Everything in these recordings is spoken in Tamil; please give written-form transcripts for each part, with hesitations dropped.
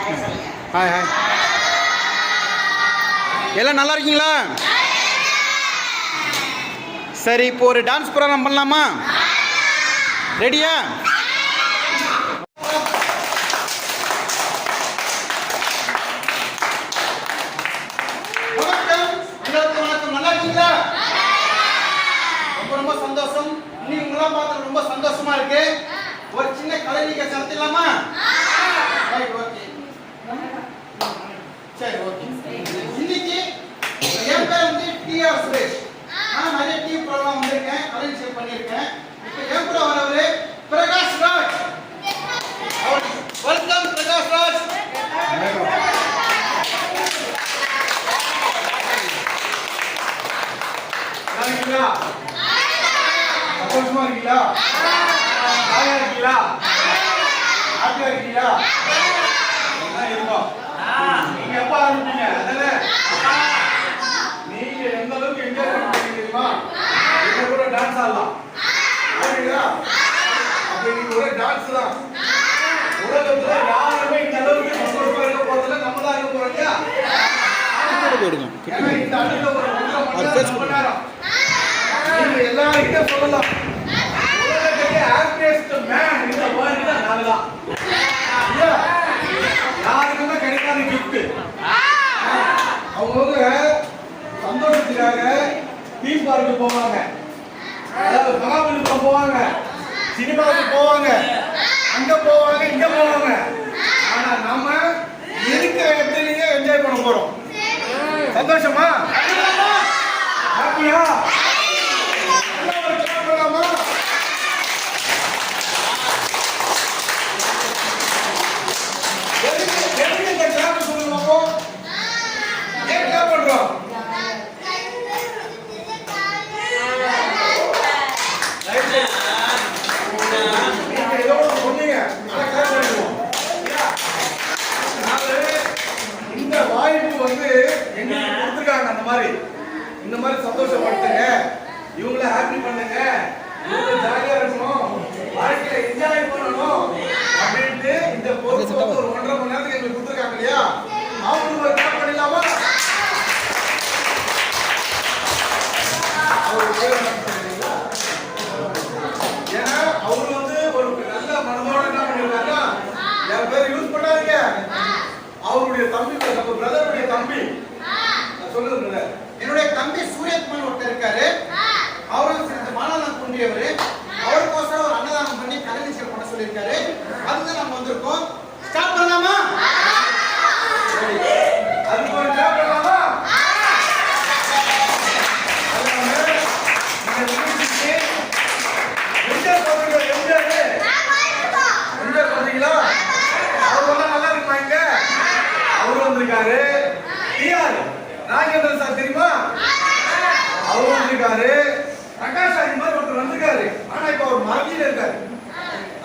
Hi hi. எல்லாம் நல்லா இருக்கீங்களா? சரி, இப்போ ஒரு டான்ஸ் ப்ரோக்ராம் பண்ணலாமா? ரெடியா? நல்லா இருக்கீங்களா? ரொம்ப ரொம்ப சந்தோஷம். இன்னைக்கு உங்களா பார்த்து ரொம்ப சந்தோஷமா இருக்கு. ஒரு சின்ன கலை நிகழ்ச்சி நடத்தலாமா? Right, okay. சரி, ஓகே. இன்னைக்கு என் பேர் வந்து டிஆர் சுரேஷ். நான் நிறைய டிவி ப்ரோக்ராம் வந்திருக்கேன், கலை நிகழ்ச்சி பண்ணியிருக்கேன். இப்போ என் கூட வரவரு பிரகாஷ் ராஜ். வெல்கம் பிரகாஷ் ராஜ். இருக்கீங்களா? சந்தோஷமா இருக்கீங்களா? ஜாலியா இருக்கீங்களா? ஹாப்பியா இருக்கீங்களா? எல்லாம் இருக்கோம். நீங்க எப்ப ஆரம்பிச்சீங்க? அதானே நீங்க எந்த அளவுக்கு என்ஜாய் பண்ணீங்க தெரியுமா? நீங்க கூட டான்ஸ் ஆடலாம். சரிங்களா? அப்ப நீங்க ஒரே டான்ஸ் தான். உலகத்துல யாருமே இந்த அளவுக்கு சந்தோஷமா இருக்க போறதில்ல, நம்ம தான் இருக்க போறோம் இல்லையா? ஏன்னா இந்த அடுத்த ஒரு 1.5 மணி நேரம் நீங்க எல்லாருக்கிட்ட சொல்லலாம், உலகத்திலே ஹாப்பியஸ்ட் மேன் இந்த வேர்ல்ட்ல நான் தான். யாருக்குமே கிடைக்காத கிஃப்ட். அவங்க சந்தோஷத்துக்காக தீம் பார்க்கு போவாங்க, அதாவது மகாபலிபுரம் போவாங்க, சினிமாவுக்கு போவாங்க, அங்க போவாங்க, இங்க போவாங்க. ஆனா நாம இருக்கிற இடத்துலயே என்ஜாய் பண்ண போறோம். சந்தோஷமா? ஹாப்பியா? இந்த வாய்ப்பு வந்து எங்களுக்கு கொடுத்துருக்காங்க. இந்த மாதிரி சந்தோஷப்படுத்துங்க, இவங்கள ஹாப்பி பண்ணுங்க, இவங்க ஜாலியா இருக்கணும், வாழ்க்கையில என்ஜாய் பண்ணணும் அப்படின்ட்டு இந்த பொறுப்பு ஒரு 1.5 மணி நேரத்துக்கு எங்களுக்கு கொடுத்துருக்காங்க இல்லையா? அவங்களுக்கு ஒரு கிளாப் பண்ணிடலாமா? ஏன்னா அவரு வந்து ஒரு நல்ல மனதோட என்ன பண்ணிருக்காருன்னா, என் பேர் யூஸ் பண்ணாதீங்க, அவருடைய தம்பி, நம்ம பிரதருடைய தம்பி, சொல்லுங்க, என்னுடைய தம்பி சூரியகுமார் ஒருத்தர் இருக்காரு. அவரும் மாநகரம் தோன்றியவர். அவருக்கோசரம் ஒரு அன்னதானம் பண்ணி கலை நிகழ்ச்சி பண்ண சொல்லியிருக்காரு. அதுதான் நம்ம வந்திருக்கோம். ஸ்டார்ட் பண்ணலாமா? அதுக்கு ஒரு கிளாப் பண்ணலாமா? வந்திருக்காரு. டிஆர் ராஜேந்திரன் சார் தெரியுமா? அவர் வந்திருக்காரு. பிரகாஷ் ராஜ் மாதிரி ஒருத்தர் வந்திருக்காரு, ஆனா இப்ப அவர் மறைஞ்சில இருக்காரு.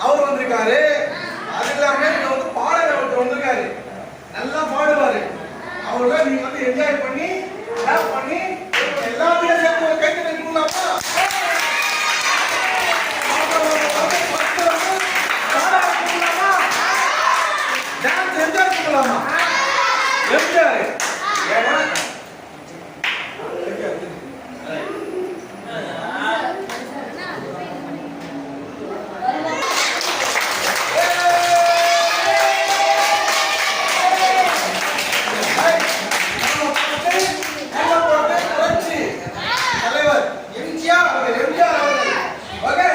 அவர் வந்திருக்காரு. அது இல்லாம இங்க வந்து பாடகர் ஒருத்தர் வந்திருக்காரு, நல்லா பாடுவாரு. அவர்தான் நீங்க வந்து என்ஜாய் பண்ணி டான்ஸ் பண்ணி எல்லாத்தையும் சேர்த்து ஒரு கைக்கு நிற்கலாமா? டான்ஸ் என்ஜாய் பண்ணலாமா? என்ஜாய். ஏன்னா தலைவர் எம்ஜிஆர் அவர்கள் ஓகே.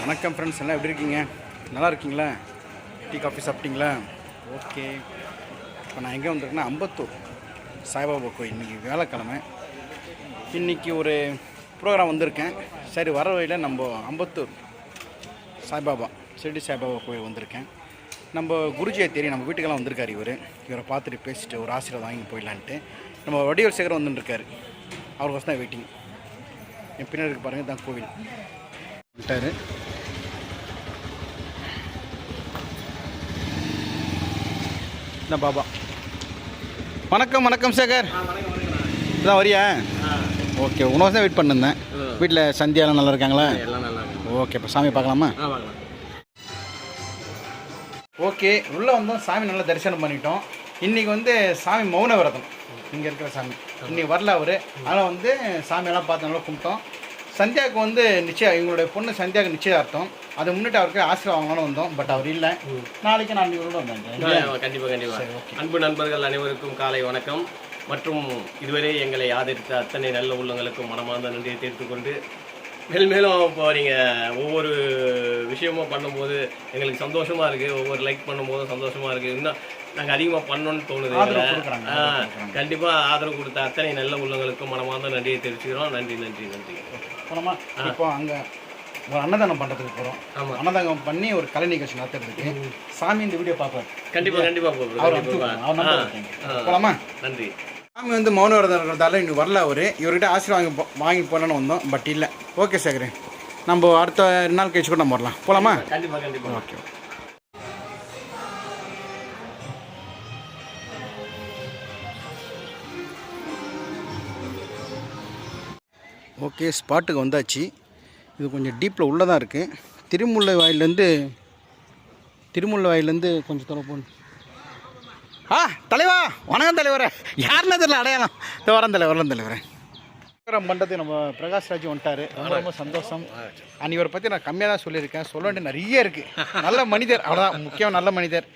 வணக்கம் ஃப்ரெண்ட்ஸ், எல்லாம் எப்படி இருக்கீங்க? நல்லா இருக்கீங்களா? டீ காஃபி சாப்பிட்டீங்களா? ஓகே. இப்போ நான் எங்கே வந்திருக்கேன்னா அம்பத்தூர் சாய்பாபா கோயில். இன்றைக்கி வியாழக்கிழமை. இன்றைக்கி ஒரு ப்ரோக்ராம் வந்திருக்கேன். சரி வர வழியில் நம்ம அம்பத்தூர் சாய்பாபா ஷிரடி சாய்பாபா கோயில் வந்திருக்கேன். நம்ம குருஜியை தெரியும், நம்ம வீட்டுக்கெல்லாம் வந்திருக்காரு. இவரை பார்த்துட்டு பேசிட்டு ஒரு ஆசீர்வாதம் வாங்கி போயிடலான்ட்டு நம்ம வடிவேல் சேகர் வந்துட்டுருக்காரு. அவருக்கு தான் வெயிட்டிங். என் பின்னாடி இருக்கு பாருங்கள், தான் கோவில் விட்டார். இந்த பாபா வணக்கம். வணக்கம் சேகர், இதான் வரியா? ஓகே, உணவு தான் வெயிட் பண்ணிருந்தேன். வீட்டில் சந்தியாலாம் நல்லா இருக்காங்களா? ஓகே, இப்போ சாமி பார்க்கலாமா? ஓகே, உள்ளே வந்தோம். சாமி நல்லா தரிசனம் பண்ணிட்டோம். இன்றைக்கி சாமி மௌன விரதம். இங்கே இருக்கிற சாமி இன்றைக்கி வரல அவர். அதனால் சாமியெல்லாம் பார்த்து நல்லா கும்பிட்டோம். சந்தியாவுக்கு நிச்சயம், எங்களுடைய பொண்ணு சந்தியாவுக்கு நிச்சயார்த்தம். அதை முன்னிட்டு அவருக்கு ஆசீர்வாதம் வாங்கணும்னு வந்தோம். பட் அவர் இல்லை. நாளைக்கு நான் இவரோட வந்தேன். கண்டிப்பாக. அன்பு நண்பர்கள் அனைவருக்கும் காலை வணக்கம். மற்றும் இதுவரை எங்களை ஆதரித்த அத்தனை நல்ல உள்ளங்களுக்கும் மனமார்ந்த நன்றியை தெரிவித்துக் கொண்டு, மேலும் இப்போ நீங்கள் ஒவ்வொரு விஷயமும் பண்ணும்போது எங்களுக்கு சந்தோஷமாக இருக்குது. ஒவ்வொரு லைக் பண்ணும்போதும் சந்தோஷமாக இருக்குது. இன்னும் நாங்கள் அதிகமாக பண்ணணும்னு தோணுது. கண்டிப்பாக ஆதரவு கொடுத்த அத்தனை நல்ல உள்ளங்களுக்கும் மனமார்ந்த நன்றியை தெரிவிச்சுக்கிறோம். நன்றி நன்றி நன்றி. போனோமா? இப்போ அங்கே ஒரு அன்னதானம் பண்ணுறதுக்கு போகிறோம். ஆமாம், அன்னதானம் பண்ணி ஒரு கலை நிகழ்ச்சி நடத்துறதுக்கு சாமி இந்த வீடியோ பார்ப்பார். கண்டிப்பாக போகலாமா? நன்றி. சாமி மௌன விரதம் இருக்கிறதால இன்னும் வரல அவர். இவர்கிட்ட ஆசீர்வாதம் வாங்கி போகலான்னு வந்தோம். பட் இல்லை. ஓகே சேகரே, நம்ம அடுத்த 2 நாள் கழிச்சு கூட நம்ம வரலாம். போகலாமா? கண்டிப்பாக. ஓகே. ஓகே, ஸ்பாட்டுக்கு வந்தாச்சு. இது கொஞ்சம் டீப்பில் உள்ளே தான் இருக்குது. திருமுல்லை வாயிலேருந்து கொஞ்சம் தூரம் போகணும். தலைவா வணக்கம் தலைவரே. யாருன்னு தெரியல அடையாளம். வரேன் தலைவரே. ப்ரோக்ராம் பண்ணுறது நம்ம பிரகாஷ் ராஜ் வந்துட்டார். ரொம்ப சந்தோஷம். இவரை பற்றி நான் கம்மியாக தான் சொல்லியிருக்கேன். சொல்ல வேண்டிய நிறைய இருக்குது. நல்ல மனிதர், அவ்வளோதான் முக்கியம். நல்ல மனிதர்.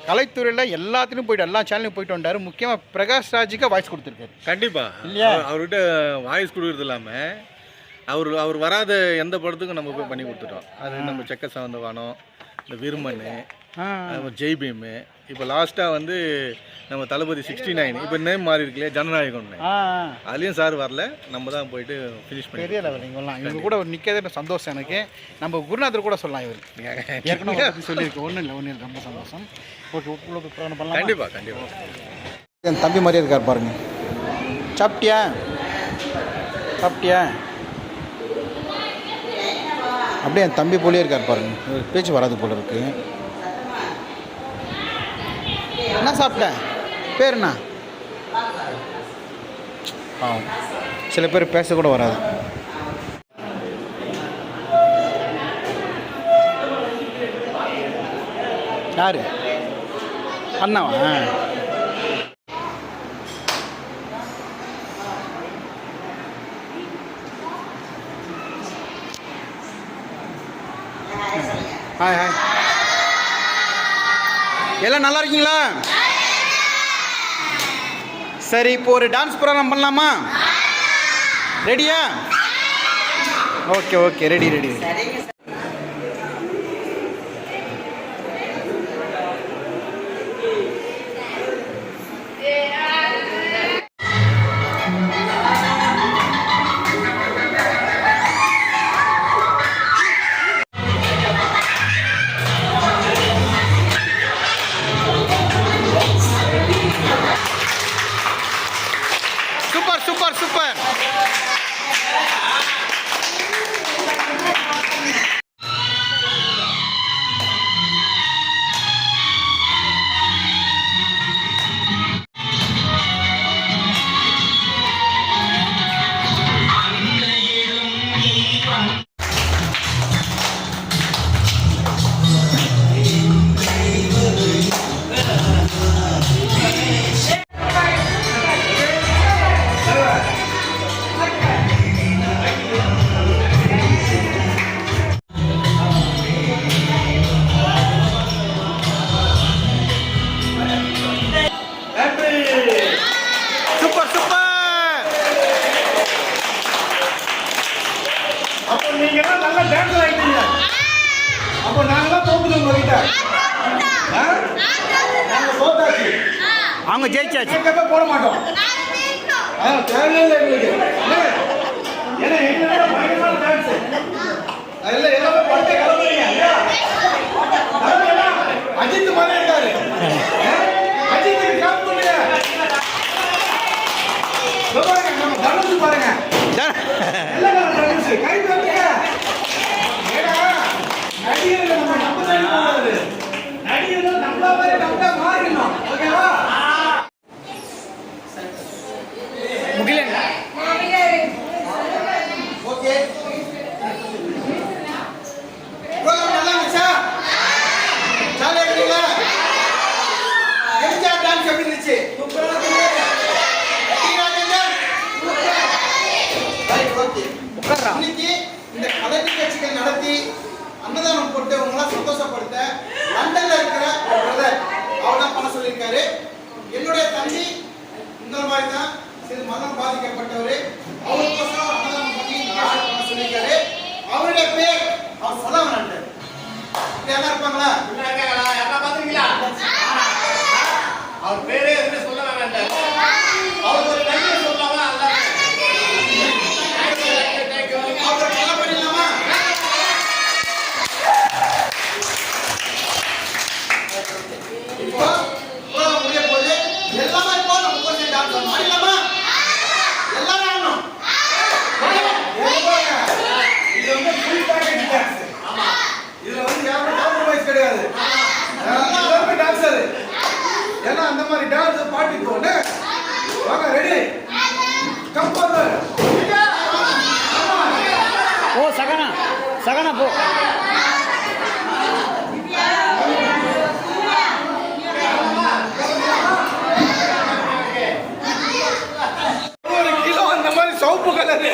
கலைத்துறையில் எல்லாத்துலேயும் போய்ட்டு எல்லா சேனலையும் போயிட்டு வந்தார். முக்கியமாக பிரகாஷ் ராஜுக்கு வாய்ஸ் கொடுத்துருக்காரு. கண்டிப்பாக இல்லையா? அவர்கிட்ட வாய்ஸ் கொடுக்குறது இல்லாமல் அவர் வராத எந்த படத்துக்கும் நம்ம போய் பண்ணி கொடுத்துட்டோம். அது நம்ம செக்க சவந்தவானம், இந்த விருமன், ஜெய்பீமு, இப்போ லாஸ்ட்டாக நம்ம தளபதி 69 இப்போ நேம் மாறி இருக்கு இல்லையா, ஜனநாயகம்னு. அதுலேயும் சார் வரல, நம்ம தான் போயிட்டு ஃபினிஷ் பண்ணி. தெரியல நீங்களாம் இவங்க கூட நிற்கிறதே சந்தோஷம் எனக்கு. நம்ம குருநாதர் கூட சொல்லலாம். இவர் ஏற்கனவே சொல்லியிருக்கு. ஒன்றும் இல்லை, ரொம்ப சந்தோஷம். ஓகே, பண்ணலாம். கண்டிப்பாக. என் தம்பி மாதிரியே இருக்கார் பாருங்க. சாப்பிட்டியா? அப்படியே என் தம்பி போலியே இருக்கார் பாருங்க. பேச்சு வராது போல இருக்கு. என்ன சாப்பிட்டேன்? பேர் என்ன? சில பேர் பேச கூட வராது. யாரு? அண்ணாவா? ஹாய். எல்லாம் நல்லா இருக்கீங்களா? சரி, இப்போ ஒரு டான்ஸ் ப்ரோக்ராம் பண்ணலாமா? ரெடியா? Okay, ready. சூப்பர். அவங்க ஜெயிச்சாச்சு. போட மாட்டோம். தேவையில்லை எங்களுக்கு. ஏன்னா எங்களோட பயங்கரமான டான்ஸ். அதெல்லாம் எல்லாமே பாட்டு கலந்துறீங்க இல்லையா? கலந்துறீங்களா? அஜித் மாதிரி இருக்காரு. அஜித்துக்கு கால் பண்ணுங்க. இதோ பாருங்க, நம்ம தனுஷ் பாருங்க. எல்லாம் தனுஷ் கை தட்டுங்க. ஏன்னா நடிகர்கள் நம்ம நம்பதான் கூடாது. நடிகர்கள் நம்மள மாதிரி நம்மளா மாறிடணும். ஓகேவா? முகிலன் ஓகே. ப்ரோகிராம் நல்லா இருந்துச்சா? ஜாலியா இருக்கீங்களா? எம்ஜிஆர் டான்ஸ் எப்படி இருந்துச்சு? சூப்பரா இருந்துச்சு. Rajendar right okay. இன்னைக்கு இந்த கலை நிகழ்ச்சிகள் நடத்தி அன்னதானம் போட்டு உங்களாம் சந்தோஷப்படுத்த லண்டன்ல இருக்கிற ஒரு பிரதர் அவர் தான் பண்ண சொல்லியிருக்காரு. என்னுடைய தம்பி இந்த மாதிரி தான் சிறு மனம் பாதிக்கப்பட்டவர். அவருக்கோசரம் அன்னதானம் பண்ணி பண்ண சொல்லியிருக்காரு. அவருடைய பேர் அவர் சொல்ல வேண்டாம். யாரா இருப்பாங்களா? யாரா பாத்துறீங்களா? அவர் பேரே எதுவுமே சொல்ல வேண்டாம். அவர் ஒரு நன்றியை சொல்லலாமா? அவரை கொலை பண்ணிடலாமா? இப்போ ப்ரோகிராம் முடிய போது எல்லாமே இப்போ நம்ம கொஞ்சம் டான்ஸ் ஆடிடலாமா? எல்லாரும் ஆடணும். இது வந்து ஃபுல் பேக்கேஜ் டான்ஸ். ஆமா. இதுல வந்து யாரும் காம்ப்ரமைஸ் கிடையாது. எல்லாருமே டான்ஸர். ஏன்னா அந்த மாதிரி டான்ஸ் பாட்டி போன்னு வாங்க ரெடி கம்பர். ஓ சகனா சகனா போ. ஒரு கிலோ அந்த மாதிரி சவுப்பு கலர்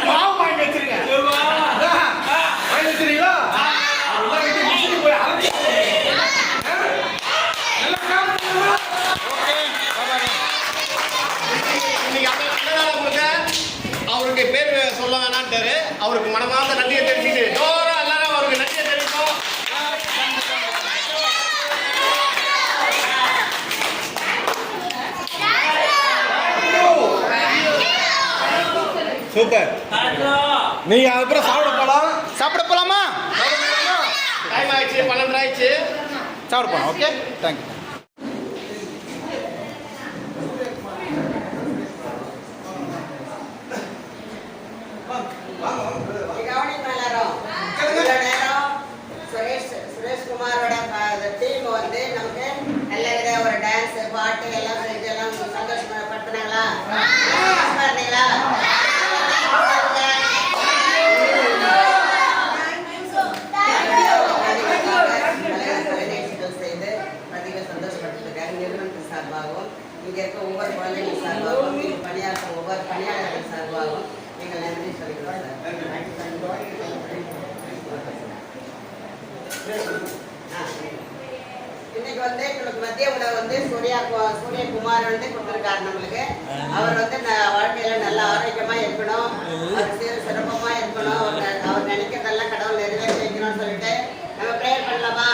மாவு வாங்கி வச்சிருங்க. வாங்கி வச்சிருக்கீங்களா? அதெல்லாம் வெட்டி மிஷினுக்கு போய் அரைச்சி. எல்லாம் காமிச்சுங்களா? இன்னைக்கு அன்னதானம் கொடுக்க அவருடைய பேர் சொல்ல வேணான்ட்டாரு. அவருக்கு மனமார்ந்த நன்றியை தெரிவிச்சுட்டு ஜோரா எல்லாரும் அவருக்கு நன்றியை தெரிவிப்போம். சூப்பர். நீங்க அதுக்கப்புறம் சாப்பிட போலாம். சாப்பிட போலாமா? டைம் ஆயிடுச்சு, 12 ஆயிடுச்சு. சாப்பிட போலாம். Okay thank you. சுரேஷ்குமாரோட டீம் வந்து நமக்கு நல்ல வித ஒரு டான்ஸ் பாட்டு எல்லாம் செஞ்சு எல்லாம் சந்தோஷப்படுத்தினாங்களா? சந்தோஷமா இருந்தீங்களா? நிகழ்ச்சிகள் செய்து அதிக சந்தோஷப்பட்டிருக்காங்க. நிறுவனத்தின் சார்பாகவும் இங்க இருக்க ஒவ்வொரு குழந்தைகள் சார்பாகவும் இங்கு பணியாற்றும் ஒவ்வொரு பணியாளர்கள் சார்பாகவும் நீங்கள் நன்றி சொல்லிக்கிறோம் சார். இன்னைக்கு வந்து எங்களுக்கு மதிய உணவு வந்து சூரியகுமார் வந்து கொடுத்துருக்காரு நம்மளுக்கு. அவர் வந்து வாழ்க்கையில நல்ல ஆரோக்கியமா இருக்கணும், அவர் சிறப்பமா இருக்கணும், அவர் நினைக்கிறதெல்லாம் கடவுள் நிறைவேற்றி வைக்கணும்னு சொல்லிட்டு நம்ம ப்ரேயர் பண்ணலாமா?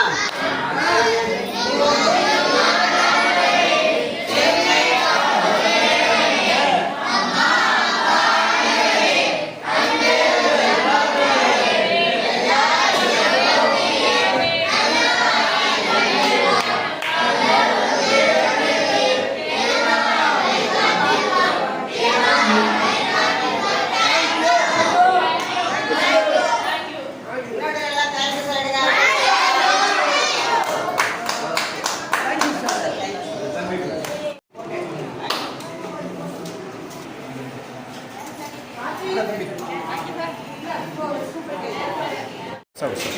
சாப்பிடு.